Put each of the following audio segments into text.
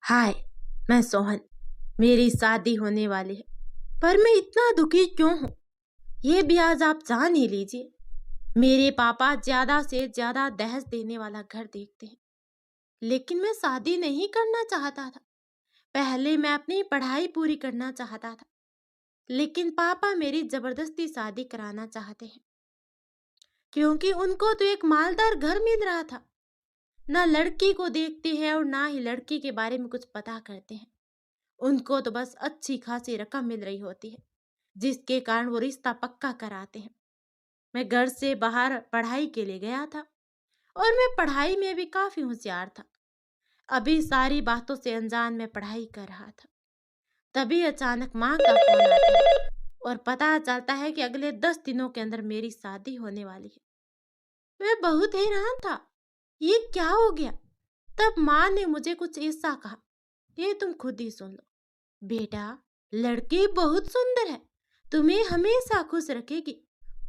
हाय, मैं सोहन। मेरी शादी होने वाली है, पर मैं इतना दुखी क्यों हूँ ये भी आज आप जान ही लीजिए। मेरे पापा ज्यादा से ज्यादा दहेज देने वाला घर देखते हैं, लेकिन मैं शादी नहीं करना चाहता था। पहले मैं अपनी पढ़ाई पूरी करना चाहता था, लेकिन पापा मेरी जबरदस्ती शादी कराना चाहते हैं, क्योंकि उनको तो एक मालदार घर मिल रहा था। ना लड़की को देखते हैं और ना ही लड़की के बारे में कुछ पता करते हैं। उनको तो बस अच्छी खासी रकम मिल रही होती है, जिसके कारण वो रिश्ता पक्का कराते हैं। मैं घर से बाहर पढ़ाई के लिए गया था, और मैं पढ़ाई में भी काफी होशियार था। अभी सारी बातों से अनजान में पढ़ाई कर रहा था। तभी अचानक माँ का फोन आता है, और पता चलता है कि अगले 10 दिनों के अंदर मेरी शादी होने वाली है। मैं बहुत हैरान था, ये क्या हो गया। तब माँ ने मुझे कुछ ऐसा कहा, ये तुम खुद ही सुन लो। बेटा, लड़की बहुत सुंदर है, तुम्हें हमेशा खुश रखेगी।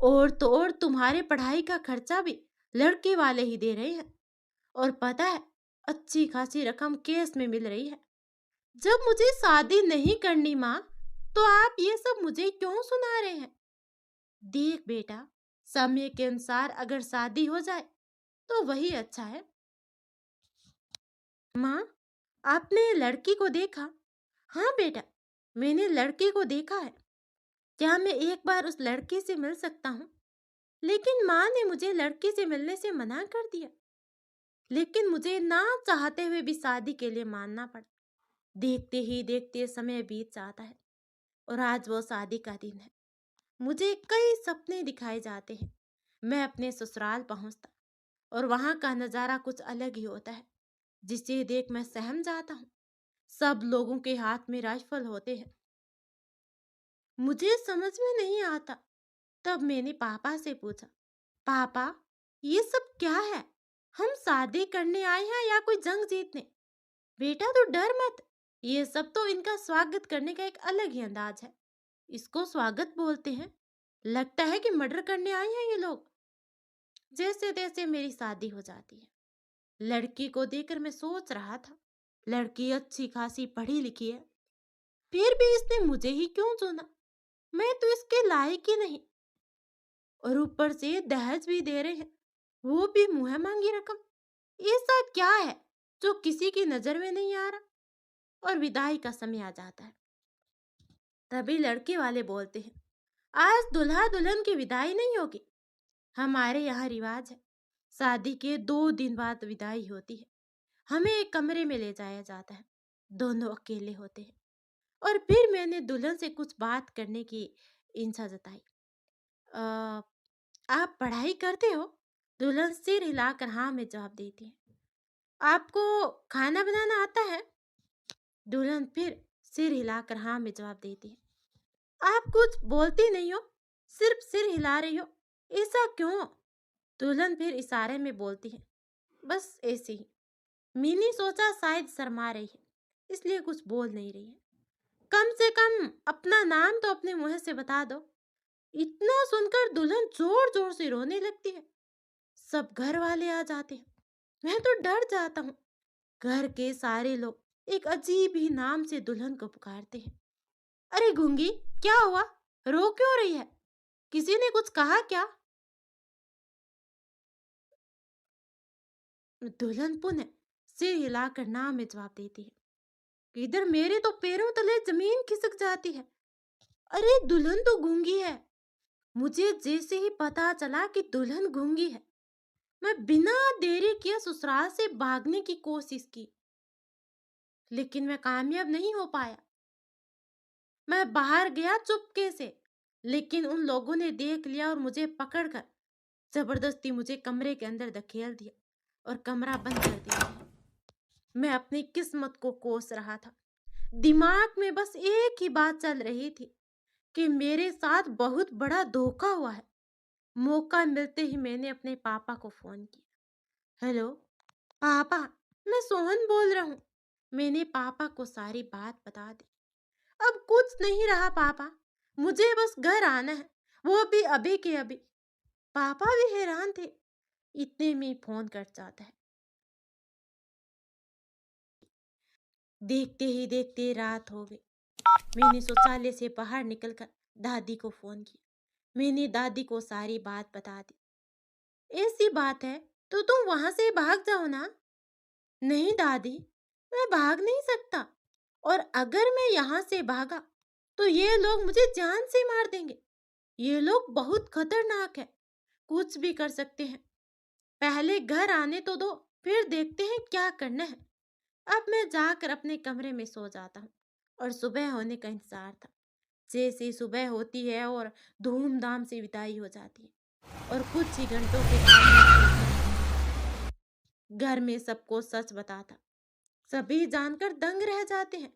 और तो और तुम्हारे पढ़ाई का खर्चा भी लड़के वाले ही दे रहे हैं। और पता है, अच्छी खासी रकम केस में मिल रही है। जब मुझे शादी नहीं करनी माँ, तो आप ये सब मुझे क्यों सुना रहे हैं। देख बेटा, समय के अनुसार अगर शादी हो जाए तो वही अच्छा है। माँ, आपने लड़की को देखा? हाँ बेटा, मैंने लड़की को देखा है। क्या मैं एक बार उस लड़की से मिल सकता हूँ? लेकिन माँ ने मुझे लड़की से मिलने से मना कर दिया। लेकिन मुझे ना चाहते हुए भी शादी के लिए मानना पड़ा। देखते ही देखते समय बीत जाता है, और आज वो शादी का दिन है। मुझे कई सपने दिखाए जाते हैं। मैं अपने ससुराल पहुंचता, और वहां का नजारा कुछ अलग ही होता है, जिसे देख मैं सहम जाता हूँ। सब लोगों के हाथ में राइफल होते हैं। मुझे समझ में नहीं आता। तब मैंने पापा से पूछा, पापा, ये सब क्या है? हम शादी करने आए हैं या कोई जंग जीतने? बेटा तू डर मत, ये सब तो इनका स्वागत करने का एक अलग ही अंदाज है। इसको स्वागत बोलते हैं। लगता है कि मर्डर करने आए हैं ये लोग। जैसे तैसे मेरी शादी हो जाती है। लड़की को देखकर मैं सोच रहा था, लड़की अच्छी खासी पढ़ी लिखी है, फिर भी इसने मुझे ही क्यों चुना। मैं तो इसके लायक ही नहीं, और ऊपर से दहेज भी दे रहे हैं, वो भी मुंह मांगी रकम। ऐसा क्या है जो किसी की नजर में नहीं आ रहा? और विदाई का समय आ जाता है। तभी लड़के वाले बोलते हैं, आज दुल्हा दुल्हन की विदाई नहीं होगी। हमारे यहाँ रिवाज है, शादी के 2 दिन बाद विदाई होती है। हमें एक कमरे में ले जाया जाता है, दोनों अकेले होते हैं। और फिर मैंने दुल्हन से कुछ बात करने की इच्छा जताई। "अ, आप पढ़ाई करते हो?" दुल्हन सिर हिलाकर हाँ में जवाब देती है। "आपको खाना बनाना आता है?" दुल्हन फिर सिर हिलाकर हाँ में जवाब देती है। "आप कुछ बोलती नहीं हो, सिर्फ सिर हिला रही हो, ऐसा क्यों?" दुल्हन फिर इशारे में बोलती है, "बस ऐसे ही।" मैंने सोचा शायद शर्मा रही है, इसलिए कुछ बोल नहीं रही है। "कम से कम अपना नाम तो अपने मुंह से बता दो।" इतना सुनकर दुल्हन जोर जोर से रोने लगती है। सब घर वाले आ जाते हैं। मैं तो डर जाता हूँ। घर के सारे लोग एक अजीब ही नाम से दुल्हन को पुकारते हैं। "अरे गूंगी, क्या हुआ? रो क्यों रही है? किसी ने कुछ कहा क्या?" दुल्हन पुनः सिर हिलाकर ना में जवाब देती है। इधर मेरे तो पैरों तले जमीन खिसक जाती है। अरे दुल्हन तो गूंगी है। मुझे जैसे ही पता चला कि दुल्हन गूंगी है, मैं बिना देरी किए ससुराल से भागने की कोशिश की, लेकिन मैं कामयाब नहीं हो पाया। मैं बाहर गया चुपके से, लेकिन उन लोगों ने देख लिया और मुझे पकड़कर जबरदस्ती मुझे कमरे के अंदर धकेल दिया और कमरा बंद कर दिया। मैं अपनी किस्मत को कोस रहा था। दिमाग में बस एक ही बात चल रही थी कि मेरे साथ बहुत बड़ा धोखा हुआ है। मौका मिलते ही मैंने अपने पापा को फोन किया। "हेलो पापा, मैं सोहन बोल रहा हूँ।" मैंने पापा को सारी बात बता दी। "अब कुछ नहीं रहा पापा, मुझे बस घर आना है, वो भी अभी के अभी।" पापा भी हैरान थे। इतने में फोन कट जाता है। देखते ही देखते रात हो गई। मैंने शौचालय से बाहर निकलकर दादी को फोन किया। मैंने दादी को सारी बात बता दी। ऐसी बात है तो तुम वहां से भाग जाओ ना। नहीं दादी, मैं भाग नहीं सकता। और अगर मैं यहाँ से भागा तो ये लोग मुझे जान से मार देंगे। ये लोग बहुत खतरनाक है, कुछ भी कर सकते हैं। पहले घर आने तो दो, फिर देखते हैं क्या करना है। अब मैं जाकर अपने कमरे में सो जाता हूँ और सुबह होने का इंतजार था। जैसे ही सुबह होती है और धूमधाम से विदाई हो जाती है और कुछ ही घंटों के बाद घर में सबको सच बताता। सभी जानकर दंग रह जाते हैं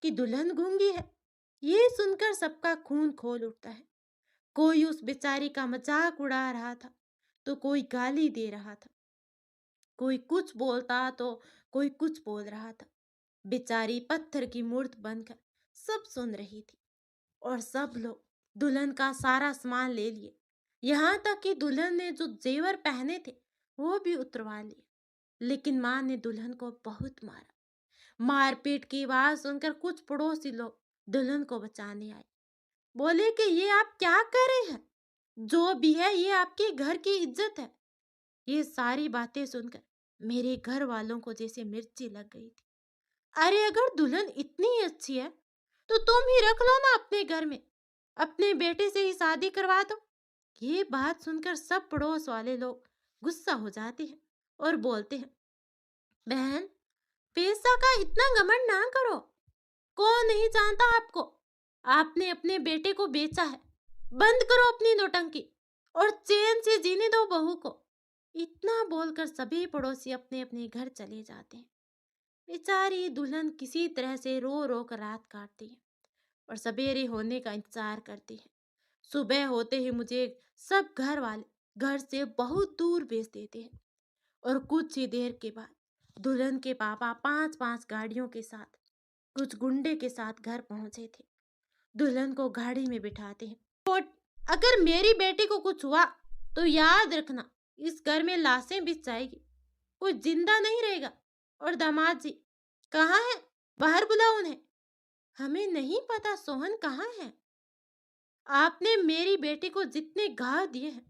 कि दुल्हन गूंगी है। ये सुनकर सबका खून खोल उठता है। कोई उस बेचारी का मजाक उड़ा रहा था तो कोई गाली दे रहा था। कोई कुछ बोलता तो कोई कुछ बोल रहा था। बेचारी पत्थर की मूर्त बनकर सब सुन रही थी। और सब लोग दुल्हन का सारा सामान ले लिए। यहाँ तक कि दुल्हन ने जो जेवर पहने थे वो भी उतरवा लिए। लेकिन माँ ने दुल्हन को बहुत मारा। मारपीट की आवाज सुनकर कुछ पड़ोसी लोग दुल्हन को बचाने आए। बोले कि ये आप क्या कर रहे हैं? जो भी है ये आपके घर की इज्जत है। ये सारी बातें सुनकर मेरे घर वालों को जैसे मिर्ची लग गई थी। अरे अगर दुल्हन इतनी अच्छी है तो तुम ही रख लो ना अपने घर में। अपने बेटे से ही शादी करवा दो। ये बात सुनकर सब पड़ोस वाले लोग गुस्सा हो जाते हैं और बोलते हैं, बहन, पैसा का इतना घमंड ना करो। कौन नहीं जानता आपको? आपने अपने बेटे को बेचा है। बंद करो अपनी नौटंकी और चैन से जीने दो बहू को। इतना बोलकर सभी पड़ोसी अपने अपने घर चले जाते हैं। बेचारी दुल्हन किसी तरह से रो रो कर रात काटती है और सवेरे होने का इंतजार करती है। सुबह होते ही मुझे सब घर वाले घर से बहुत दूर भेज देते हैं। और कुछ ही देर के बाद दुल्हन के पापा 5-5 गाड़ियों के साथ कुछ गुंडे के साथ घर पहुंचे थे। दुल्हन को गाड़ी में बिठाते हैं। और अगर मेरी बेटी को कुछ हुआ तो याद रखना, इस घर में लाशें बिछ जाएगी, कोई जिंदा नहीं रहेगा। और दामाद जी कहाँ है? बाहर बुलाओ उन्हें। हमें नहीं पता सोहन कहाँ है। आपने मेरी बेटी को जितने घाव दिए हैं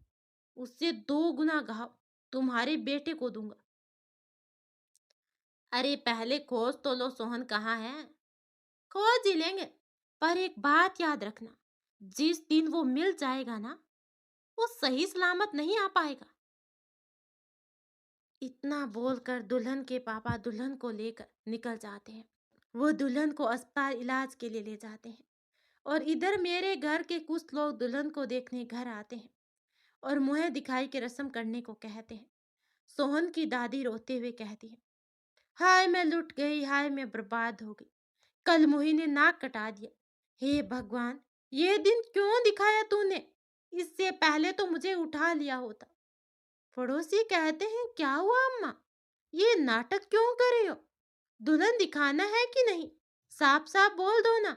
उससे 2 गुना घाव तुम्हारे बेटे को दूंगा। अरे पहले खोज तो लो, सोहन कहाँ है? खोज ही लेंगे, पर एक बात याद रखना, जिस दिन वो मिल जाएगा ना, वो सही सलामत नहीं आ पाएगा। इतना बोलकर दुल्हन के पापा दुल्हन को लेकर निकल जाते हैं। वो दुल्हन को अस्पताल इलाज के लिए ले जाते हैं। और इधर मेरे घर के कुछ लोग दुल्हन को देखने घर आते हैं और मुंह दिखाई के रस्म करने को कहते हैं। सोहन की दादी रोते हुए कहती है, हाय मैं लुट गई, हाय मैं बर्बाद हो गई। कल मोही ने नाक कटा दिया। हे भगवान, ये दिन क्यों दिखाया तूने? इससे पहले तो मुझे उठा लिया होता। पड़ोसी कहते हैं, क्या हुआ अम्मा? ये नाटक क्यों कर रही हो? दुल्हन दिखाना है कि नहीं? साफ साफ बोल दो ना।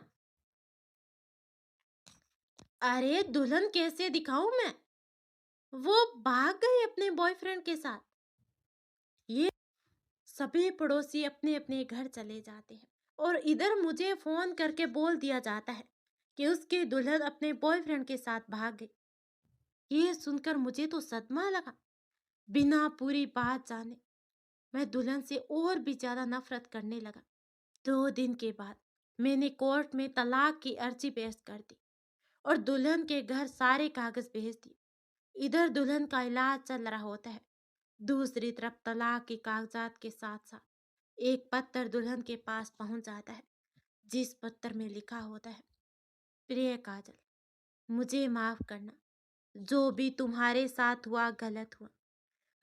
अरे दुल्हन कैसे दिखाऊं मैं? वो भाग गई अपने बॉयफ्रेंड के साथ। ये सभी पड़ोसी अपने अपने घर चले जाते हैं और इधर मुझे फोन करके बोल दिया जाता है कि उसकी दुल्हन अपने बॉयफ्रेंड के साथ भाग गई। ये सुनकर मुझे तो सदमा लगा। बिना पूरी बात जाने मैं दुल्हन से और भी ज्यादा नफरत करने लगा। 2 दिन के बाद मैंने कोर्ट में तलाक की अर्जी पेश कर दी और दुल्हन के घर सारे कागज भेज दिए। इधर दुल्हन का इलाज चल रहा होता है, दूसरी तरफ तलाक के कागजात के साथ साथ एक पत्र दुल्हन के पास पहुंच जाता है, जिस पत्र में लिखा होता है, प्रिय काजल, मुझे माफ करना। जो भी तुम्हारे साथ हुआ गलत हुआ।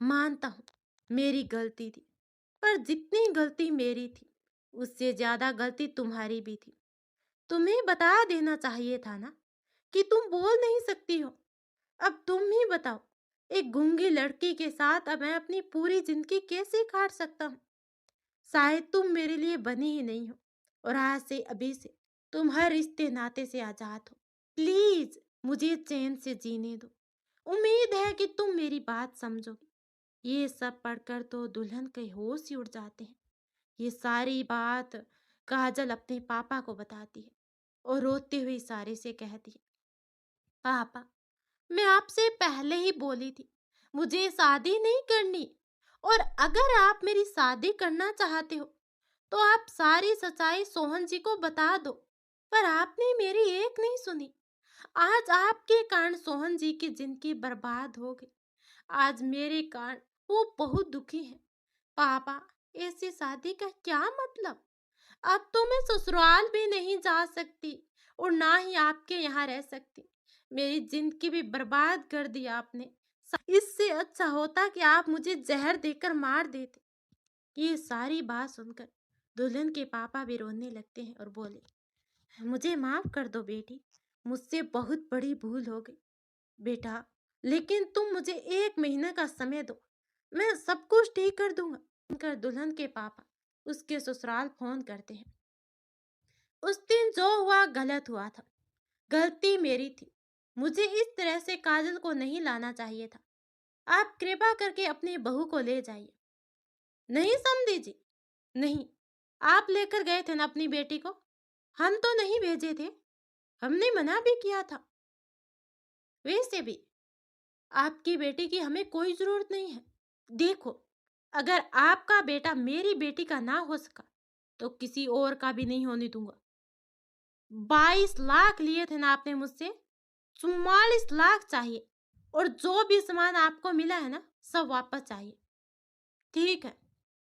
मानता हूँ मेरी गलती थी, पर जितनी गलती मेरी थी उससे ज्यादा गलती तुम्हारी भी थी। तुम्हें बता देना चाहिए था ना कि तुम बोल नहीं सकती हो। अब तुम ही बताओ, एक गूंगी लड़की के साथ अब मैं अपनी पूरी जिंदगी कैसे काट सकता हूँ? शायद तुम मेरे लिए बनी ही नहीं हो और आज से अभी से तुम हर रिश्ते नाते से आजाद हो। प्लीज मुझे चैन से जीने दो। उम्मीद है कि तुम मेरी बात समझोगे। ये सब पढ़कर तो दुल्हन के होश ही उड़ जाते हैं। ये सारी बात काजल अपने पापा को बताती है और रोते हुए इशारे से कहती है, पापा, मैं आपसे पहले ही बोली थी, मुझे शादी नहीं करनी। और अगर आप मेरी शादी करना चाहते हो तो आप सारी सच्चाई सोहन जी को बता दो। पर आपने मेरी एक नहीं सुनी। आज आपके कारण सोहन जी की जिंदगी बर्बाद हो गई। आज मेरे कारण वो बहुत दुखी है। पापा, ऐसी शादी का क्या मतलब? अब तो मैं ससुराल भी नहीं जा सकती और ना ही आपके यहाँ रह सकती। मेरी जिंदगी भी बर्बाद कर दी आपने। इससे अच्छा होता कि आप मुझे जहर देकर मार देते। ये सारी बात सुनकर दुल्हन के पापा भी रोने लगते हैं और बोले, मुझे माफ कर दो बेटी, मुझसे बहुत बड़ी भूल हो गई। बेटा, लेकिन तुम मुझे 1 महीने का समय दो, मैं सब कुछ ठीक कर दूंगा। उनकर दुल्हन के पापा उसके ससुराल फोन करते हैं। उस दिन जो हुआ गलत हुआ था, गलती मेरी थी। मुझे इस तरह से काजल को नहीं लाना चाहिए था। आप कृपा करके अपनी बहू को ले जाइए। नहीं समझी जी, नहीं, आप लेकर गए थे ना अपनी बेटी को, हम तो नहीं भेजे थे, हमने मना भी किया था। वैसे भी आपकी बेटी की हमें कोई जरूरत नहीं है। देखो, अगर आपका बेटा मेरी बेटी का ना हो सका तो किसी और का भी नहीं होने दूंगा। 22 लाख लिए थे ना आपने मुझसे, 44 लाख चाहिए। और जो भी सामान आपको मिला है ना, सब वापस चाहिए। ठीक है,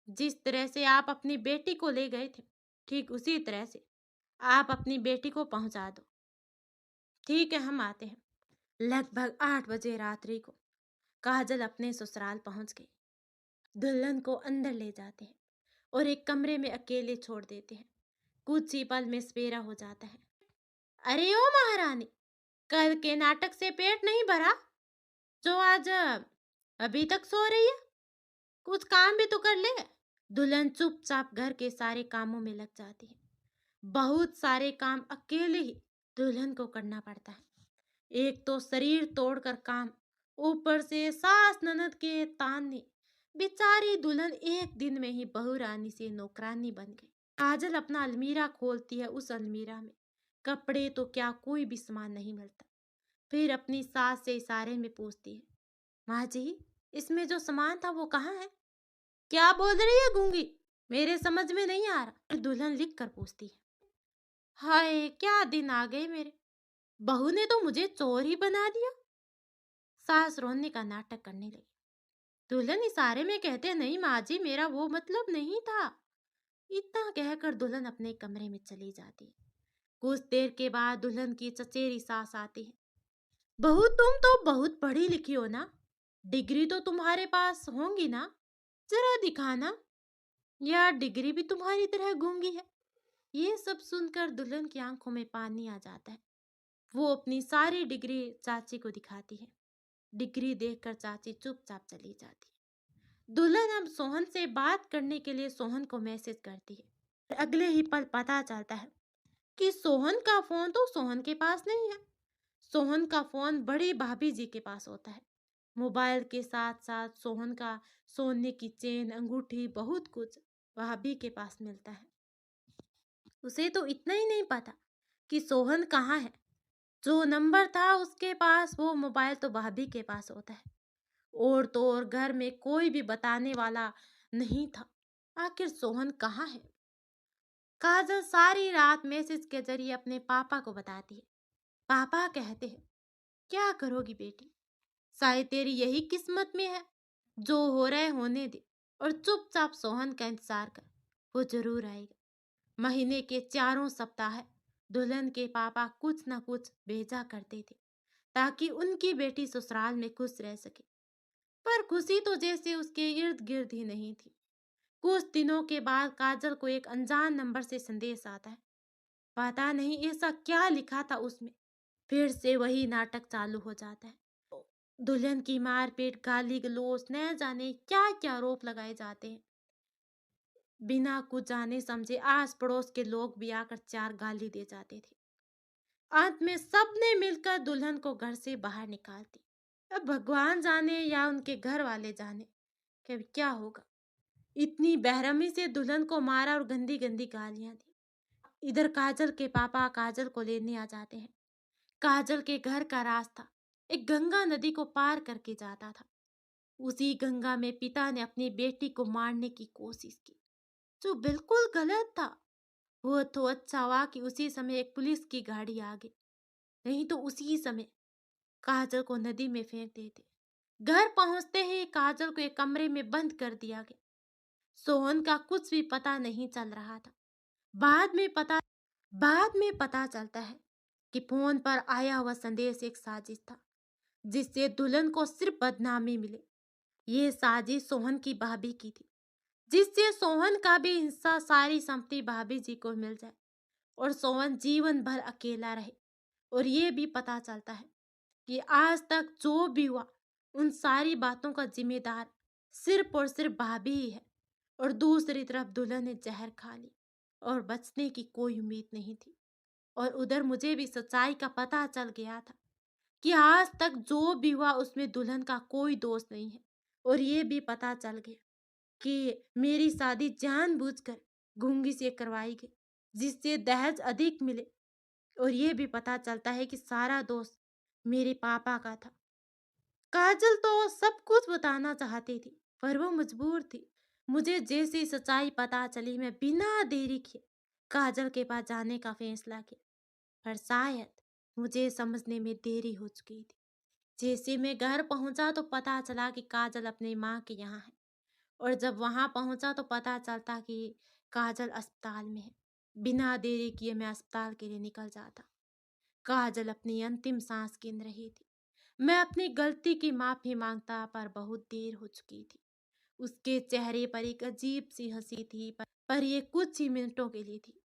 जिस तरह से आप अपनी बेटी को ले गए थे, ठीक उसी तरह से आप अपनी बेटी को पहुंचा दो। ठीक है, हम आते हैं। लगभग 8 बजे रात्रि को काजल अपने ससुराल पहुंच गई। दुल्हन को अंदर ले जाते हैं और एक कमरे में अकेले छोड़ देते हैं। कुछ ही पल में सवेरा हो जाता है। अरे ओ महारानी, कल के नाटक से पेट नहीं भरा जो आज अभी तक सो रही है? कुछ काम भी तो कर ले। दुल्हन चुपचाप घर के सारे कामों में लग जाती है। बहुत सारे काम अकेले ही दुल्हन को करना पड़ता है। एक तो शरीर तोड़कर काम, ऊपर से सास ननद के ताने। बेचारी दुल्हन एक दिन में ही बहू रानी से नौकरानी बन गई। काजल अपना अलमीरा खोलती है। उस अलमीरा में कपड़े तो क्या, कोई भी सामान नहीं मिलता। फिर अपनी सास से इशारे में पूछती है, माँ जी, इसमें जो सामान था वो कहाँ है? क्या बोल रही है गूंगी? मेरे समझ में नहीं आ रहा। फिर दुल्हन लिख कर पूछती है, हाय क्या दिन आ गए मेरे, बहू ने तो मुझे चोर ही बना दिया। सास रोने का नाटक करने लगी। दुल्हन इशारे में कहते, नहीं माँ जी, मेरा वो मतलब नहीं था। इतना कहकर दुल्हन अपने कमरे में चली जाती है। कुछ देर के बाद दुल्हन की चचेरी सास आती है। बहू, तुम तो बहुत पढ़ी लिखी हो ना, डिग्री तो तुम्हारे पास होंगी ना, जरा दिखाना। या डिग्री भी तुम्हारी तरह गूंगी है? ये सब सुनकर दुल्हन की आंखों में पानी आ जाता है। वो अपनी सारी डिग्री चाची को दिखाती है। डिग्री देखकर चाची चुपचाप चली जाती है। दुल्हन अब सोहन से बात करने के लिए सोहन को मैसेज करती है। अगले ही पल पता चलता है कि सोहन का फोन तो सोहन के पास नहीं है। सोहन का फोन बड़ी भाभी जी के पास होता है। मोबाइल के साथ साथ सोहन का सोने की चेन, अंगूठी, बहुत कुछ भाभी के पास मिलता है। उसे तो इतना ही नहीं पता कि सोहन कहाँ है। जो नंबर था उसके पास, वो मोबाइल तो भाभी के पास होता है। और तो और घर में कोई भी बताने वाला नहीं था। आखिर सोहन कहाँ है? काजल सारी रात मैसेज के जरिए अपने पापा को बताती है। पापा कहते हैं, क्या करोगी बेटी, शायद तेरी यही किस्मत में है। जो हो रहा है होने दे और चुपचाप सोहन का इंतजार कर, वो जरूर आएगा। महीने के 4 सप्ताह दुल्हन के पापा कुछ न कुछ भेजा करते थे ताकि उनकी बेटी ससुराल में खुश रह सके। पर खुशी तो जैसे उसके इर्द गिर्द ही नहीं थी। कुछ दिनों के बाद काजल को एक अनजान नंबर से संदेश आता है। पता नहीं ऐसा क्या लिखा था उसमें। फिर से वही नाटक चालू हो जाता है। दुल्हन की मारपीट, गाली गलौज, न जाने क्या क्या आरोप लगाए जाते हैं। बिना कुछ जाने समझे आस पड़ोस के लोग भी आकर 4 गाली दे जाते थे। अंत में सबने मिलकर दुल्हन को घर से बाहर निकाल दी। अब भगवान जाने या उनके घर वाले जाने कि क्या होगा। इतनी बेरहमी से दुल्हन को मारा और गंदी गंदी गालियां दी। इधर काजल के पापा काजल को लेने आ जाते हैं। काजल के घर का रास्ता एक गंगा नदी को पार करके जाता था। उसी गंगा में पिता ने अपनी बेटी को मारने की कोशिश की, जो बिल्कुल गलत था। वो तो अच्छा हुआ कि उसी समय एक पुलिस की गाड़ी आ गई, नहीं तो उसी समय काजल को नदी में फेंक देते। घर पहुंचते ही काजल को एक कमरे में बंद कर दिया गया। सोहन का कुछ भी पता नहीं चल रहा था। बाद में पता बाद में पता चलता है कि फोन पर आया हुआ संदेश एक साजिश था, जिससे दुल्हन को सिर्फ बदनामी मिले। ये साजिश सोहन की भाभी की थी, जिससे सोहन का भी हिस्सा सारी संपत्ति भाभी जी को मिल जाए और सोहन जीवन भर अकेला रहे। और ये भी पता चलता है कि आज तक जो भी हुआ उन सारी बातों का जिम्मेदार सिर्फ और सिर्फ भाभी ही है। और दूसरी तरफ दुल्हन ने जहर खा ली और बचने की कोई उम्मीद नहीं थी। और उधर मुझे भी सच्चाई का पता चल गया था कि आज तक जो भी हुआ उसमें दुल्हन का कोई दोष नहीं है। और ये भी पता चल गया कि मेरी शादी जानबूझकर गूंगी से करवाई गई, जिससे दहेज अधिक मिले। और ये भी पता चलता है कि सारा दोष मेरे पापा का था। काजल तो सब कुछ बताना चाहती थी, पर वो मजबूर थी। मुझे जैसी सच्चाई पता चली, मैं बिना देरी किए काजल के पास जाने का फैसला किया। पर शायद मुझे समझने में देरी हो चुकी थी। जैसे मैं घर पहुंचा तो पता चला कि काजल अपनी माँ के यहाँ है। और जब वहां पहुंचा तो पता चलता कि काजल अस्पताल में है। बिना देरी किए मैं अस्पताल के लिए निकल जाता। काजल अपनी अंतिम सांस गिन रही थी। मैं अपनी गलती की माफी मांगता, पर बहुत देर हो चुकी थी। उसके चेहरे पर एक अजीब सी हंसी थी, पर ये कुछ ही मिनटों के लिए थी।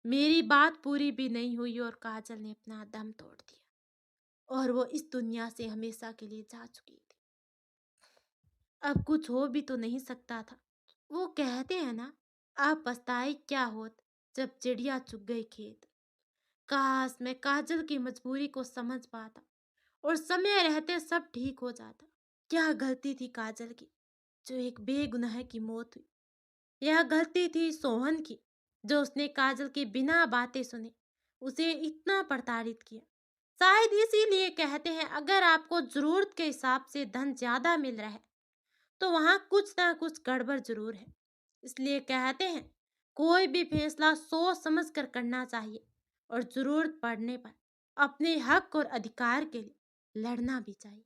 मेरी बात पूरी भी नहीं हुई और काजल ने अपना दम तोड़ दिया और वो इस दुनिया से हमेशा के लिए जा चुकी थी। अब कुछ हो भी तो नहीं सकता था। वो कहते हैं ना, आप पछताए क्या होत जब चिड़िया चुग गई खेत। काश मैं काजल की मजबूरी को समझ पाता और समय रहते सब ठीक हो जाता। क्या गलती थी काजल की, जो एक बेगुनाह की मौत हुई। यह गलती थी सोहन की, जो उसने काजल की बिना बातें सुने उसे इतना प्रताड़ित किया। शायद इसीलिए कहते हैं, अगर आपको जरूरत के हिसाब से धन ज्यादा मिल रहा है तो वहां कुछ ना कुछ गड़बड़ जरूर है। इसलिए कहते हैं, कोई भी फैसला सोच समझ कर करना चाहिए और जरूरत पड़ने पर अपने हक और अधिकार के लिए लड़ना भी चाहिए।